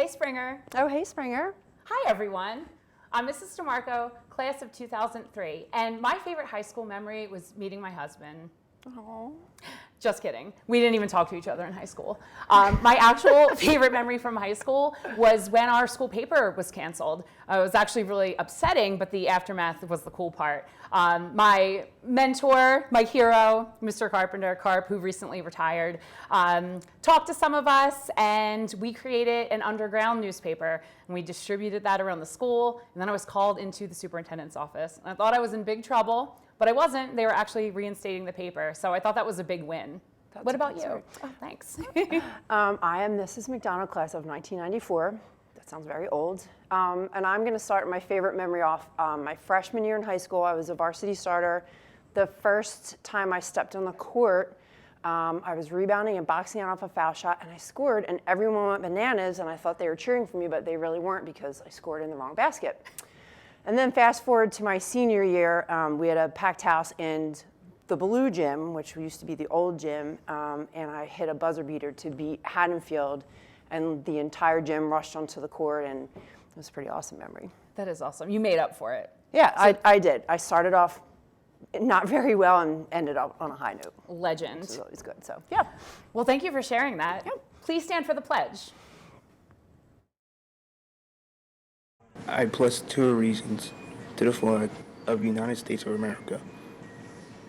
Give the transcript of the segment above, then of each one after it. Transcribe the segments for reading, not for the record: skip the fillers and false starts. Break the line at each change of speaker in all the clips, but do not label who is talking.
Hey, Springer.
Oh, hey, Springer.
Hi, everyone. I'm Mrs. DeMarco, class of 2003, and my favorite high school memory was meeting my husband.
Oh.
Just kidding. We didn't even talk to each other in high school. My actual favorite memory from high school was when our school paper was canceled. It was actually really upsetting, but the aftermath was the cool part. My mentor, my hero, Mr. Carp, who recently retired, talked to some of us, and we created an underground newspaper, and we distributed that around the school, and then I was called into the superintendent's office. And I thought I was in big trouble. But I wasn't. They were actually reinstating the paper. So I thought that was a big win. What about you? Oh, thanks.
I am Mrs. McDonald, class of 1994. That sounds very old. And I'm going to start my favorite memory off. My freshman year in high school, I was a varsity starter. The first time I stepped on the court, I was rebounding and boxing out off a foul shot, and I scored, and everyone went bananas, and I thought they were cheering for me, but they really weren't because I scored in the wrong basket. And then fast forward to my senior year, we had a packed house in the blue gym, which used to be the old gym, and I hit a buzzer beater to beat Haddonfield, and the entire gym rushed onto the court, and it was a pretty awesome memory.
That is awesome. You made up for it.
Yeah, so I did. I started off not very well and ended up on a high note.
Legend.
Which is always good, so yeah.
Well, thank you for sharing that.
Yep.
Please stand for the pledge.
I pledge two allegiance to the flag of the United States of America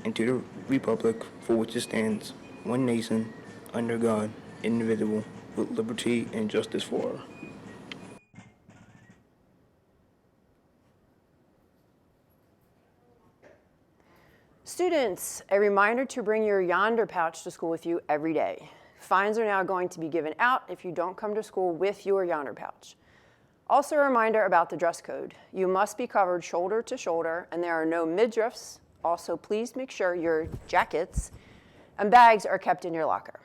and to the republic for which it stands, one nation, under God, indivisible, with liberty and justice for all.
Students, a reminder to bring your Yonder pouch to school with you every day. Fines are now going to be given out if you don't come to school with your Yonder pouch. Also a reminder about the dress code. You must be covered shoulder to shoulder, and there are no midriffs. Also, please make sure your jackets and bags are kept in your locker.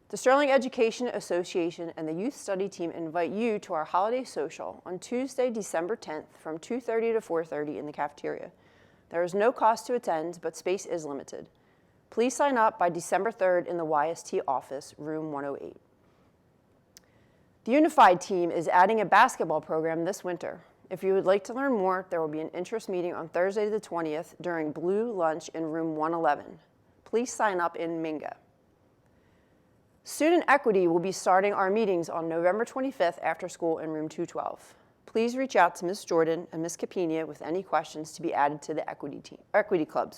The Sterling Education Association and the Youth Study Team invite you to our holiday social on Tuesday, December 10th from 2:30 to 4:30 in the cafeteria. There is no cost to attend, but space is limited. Please sign up by December 3rd in the YST office, room 108. The Unified Team is adding a basketball program this winter. If you would like to learn more, there will be an interest meeting on Thursday the 20th during Blue Lunch in room 111. Please sign up in Minga. Student Equity will be starting our meetings on November 25th after school in room 212. Please reach out to Ms. Jordan and Ms. Capinia with any questions to be added to the Equity Club.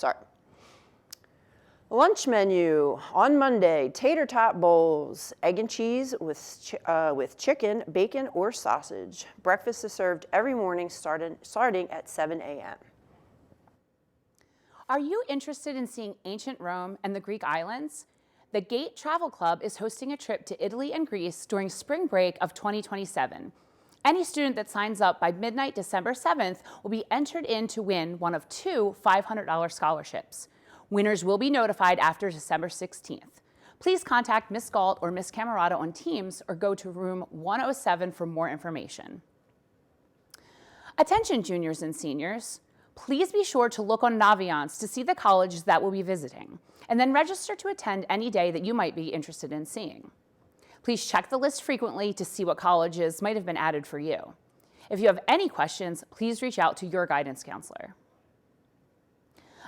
Lunch menu on Monday: tater tot bowls, egg and cheese with chicken, bacon, or sausage. Breakfast is served every morning starting at 7 a.m.
Are you interested in seeing ancient Rome and the Greek islands? The Gate Travel Club is hosting a trip to Italy and Greece during spring break of 2027. Any student that signs up by midnight December 7th will be entered in to win one of two $500 scholarships. Winners will be notified after December 16th. Please contact Ms. Galt or Ms. Camerata on Teams or go to room 107 for more information. Attention juniors and seniors, please be sure to look on Naviance to see the colleges that we'll be visiting, and then register to attend any day that you might be interested in seeing. Please check the list frequently to see what colleges might have been added for you. If you have any questions, please reach out to your guidance counselor.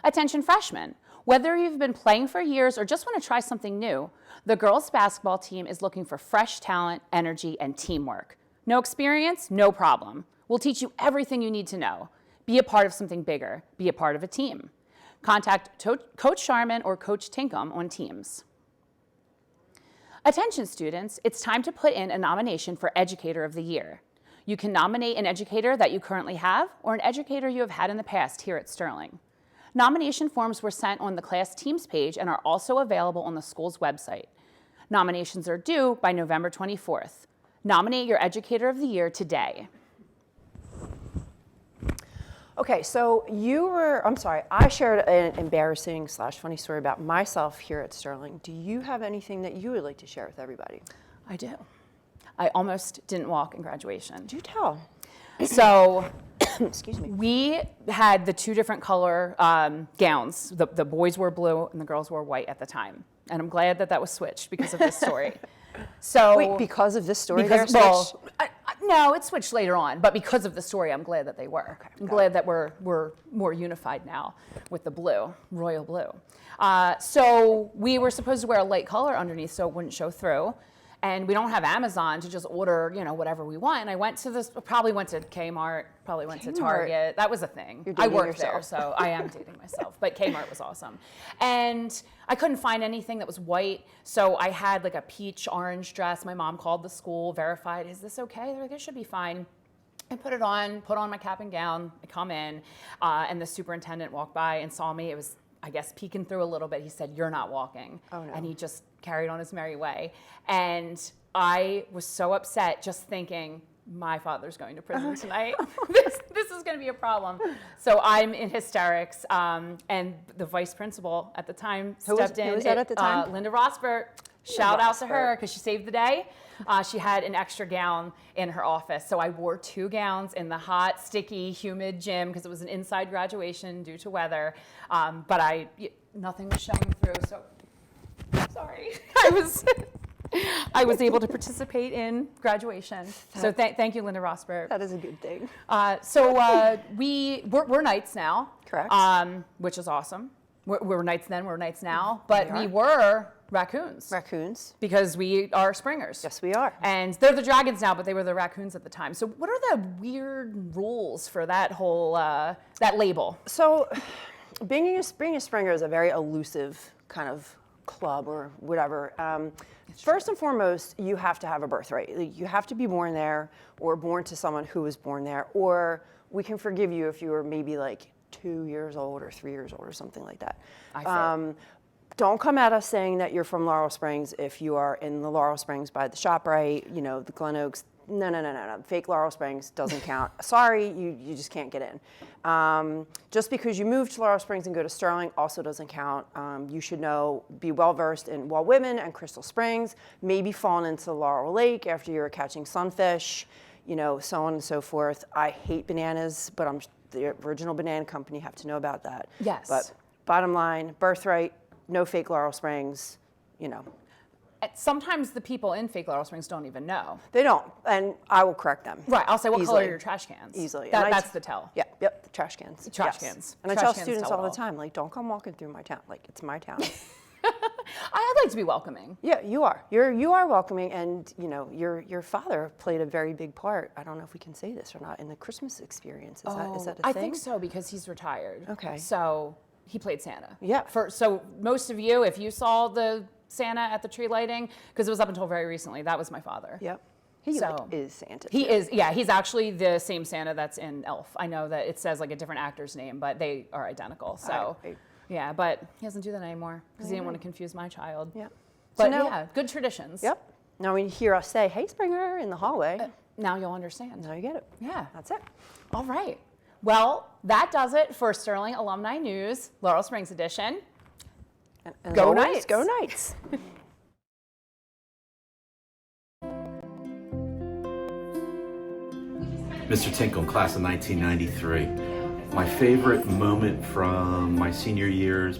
Attention freshmen, whether you've been playing for years or just want to try something new, the girls basketball team is looking for fresh talent, energy, and teamwork. No experience? No problem. We'll teach you everything you need to know. Be a part of something bigger. Be a part of a team. Contact Coach Sharman or Coach Tinkham on Teams. Attention students, it's time to put in a nomination for Educator of the Year. You can nominate an educator that you currently have or an educator you have had in the past here at Sterling. Nomination forms were sent on the class Teams page and are also available on the school's website. Nominations are due by November 24th. Nominate your Educator of the Year today.
Okay, so I shared an embarrassing / funny story about myself here at Sterling. Do you have anything that you would like to share with everybody?
I do. I almost didn't walk in graduation.
Do tell.
So,
excuse me.
We had the two different color gowns. The boys wore blue and the girls wore white at the time. And I'm glad that that was switched because of this story. So
Wait, because of this story,
because,
they're
well,
switched?
no, it switched later on, but because of the story, I'm glad that they were.
Okay,
I'm
got
glad that we're more unified now with the blue, royal blue. So we were supposed to wear a light color underneath so it wouldn't show through. And we don't have Amazon to just order, whatever we want. And I went to probably went to Kmart, probably went to Target. That was a thing.
You're
I
dating
worked there,
yourself.
so I am dating myself. But Kmart was awesome. And I couldn't find anything that was white, so I had like a peach orange dress. My mom called the school, verified, is this okay? They're like, it should be fine. I put on my cap and gown. I come in, and the superintendent walked by and saw me. It was, I guess, peeking through a little bit. He said, "You're not walking."
Oh, no.
And he just carried on his merry way. And I was so upset just thinking, my father's going to prison tonight. This is going to be a problem. So I'm in hysterics. And the vice principal at the time stepped in.
Who was that at the time?
Linda Rosbert. Shout out to her because she saved the day. She had an extra gown in her office. So I wore 2 gowns in the hot, sticky, humid gym because it was an inside graduation due to weather. But nothing was showing through. So sorry. I was able to participate in graduation. So thank you, Linda Rosbert.
That is a good thing.
We're Knights now.
Correct.
Which is awesome. We're Knights then, we're Knights now. But we were Raccoons.
Raccoons.
Because we are Springers.
Yes, we are.
And they're the Dragons now, but they were the Raccoons at the time. So what are the weird rules for that whole, that label?
So being a Springer is a very elusive kind of club or whatever. First and foremost, you have to have a birthright. Like, you have to be born there or born to someone who was born there, or we can forgive you if you were maybe like 2 years old or 3 years old or something like that. Don't come at us saying that you're from Laurel Springs if you are in the Laurel Springs by the ShopRite, the Glen Oaks. No. Fake Laurel Springs doesn't count. Sorry, you just can't get in. Just because you moved to Laurel Springs and go to Sterling also doesn't count. You should be well-versed in Walt Whitman and Crystal Springs, maybe fallen into Laurel Lake after you were catching sunfish, so on and so forth. I hate bananas, but the original banana company have to know about that.
Yes.
But bottom line, birthright, no fake Laurel Springs,
Sometimes the people in fake Laurel Springs don't even know.
They don't, and I will correct them.
Right, I'll say, what color
Easily.
are your trash cans?
Easily.
That's the tell.
Yep, the trash cans.
Trash cans.
And I
Trash
tell
cans
students
tell
all
it
the
all.
time, like, don't come walking through my town. Like, it's my town.
I'd like to be welcoming.
Yeah, you are. You are welcoming, and your father played a very big part. I don't know if we can say this or not in the Christmas experience. Is that a thing?
I think so because he's retired.
Okay.
So he played Santa.
Yeah.
So most of you, if you saw the Santa at the tree lighting, because it was up until very recently, that was my father.
Yep. He
So-
is Santa.
He
too.
is, yeah, he's actually the same Santa that's in Elf. I know that it says like a different actor's name, but they are identical. So, yeah, but he doesn't do that anymore because he didn't want to confuse my child.
Yep.
But
So now-
yeah, good traditions.
Yep. Now when you hear us say, "Hey, Springer," in the hallway,
Now you'll understand.
now you get it.
Yeah.
That's it.
All right. Well, that does it for Sterling Alumni News, Laurel Springs edition.
And as
Go
always,
Knights.
Go Knights.
Mr. Tinkle, class of 1993. My favorite moment from my senior year is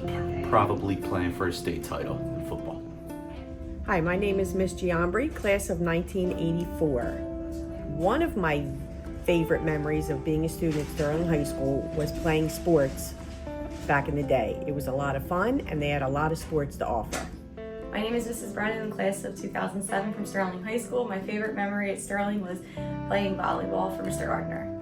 probably playing for a state title in football.
Hi, my name is Ms. Giambri, class of 1984. One of my favorite memories of being a student at Sterling High School was playing sports back in the day. It was a lot of fun, and they had a lot of sports to offer.
My name is Mrs. Brennan, in class of 2007 from Sterling High School. My favorite memory at Sterling was playing volleyball for Mr. Gardner.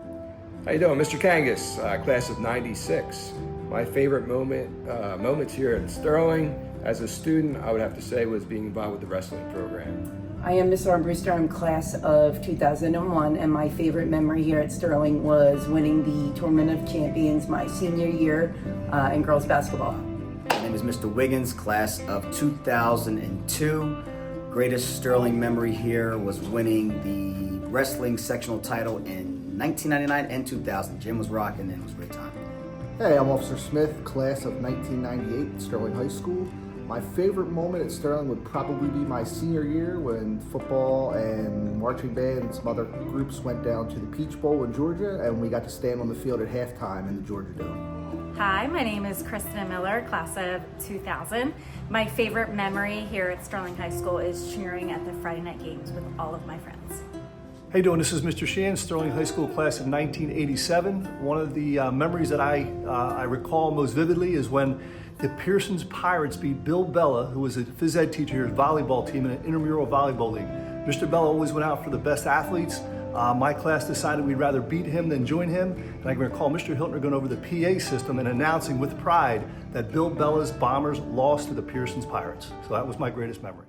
How you doing, Mr. Kangas, class of 96. My favorite moments here at Sterling as a student, I would have to say, was being involved with the wrestling program.
I am Miss Armbruster. I'm class of 2001, and my favorite memory here at Sterling was winning the Tournament of Champions my senior year in girls basketball.
My name is Mr. Wiggins, class of 2002. Greatest Sterling memory here was winning the wrestling sectional title in 1999 and 2000. Jim was rocking and it was a great time.
Hey, I'm Officer Smith, class of 1998 at Sterling High School. My favorite moment at Sterling would probably be my senior year when football and marching band and some other groups went down to the Peach Bowl in Georgia, and we got to stand on the field at halftime in the Georgia Dome.
Hi, my name is Kristen Miller, class of 2000. My favorite memory here at Sterling High School is cheering at the Friday night games with all of my friends.
How you doing? This is Mr. Sheehan, Sterling High School class of 1987. One of the memories that I recall most vividly is when the Pearson's Pirates beat Bill Bella, who was a phys ed teacher here, his volleyball team in an intramural volleyball league. Mr. Bella always went out for the best athletes. My class decided we'd rather beat him than join him, and I can recall Mr. Hiltner going over the PA system and announcing with pride that Bill Bella's Bombers lost to the Pearson's Pirates. So that was my greatest memory.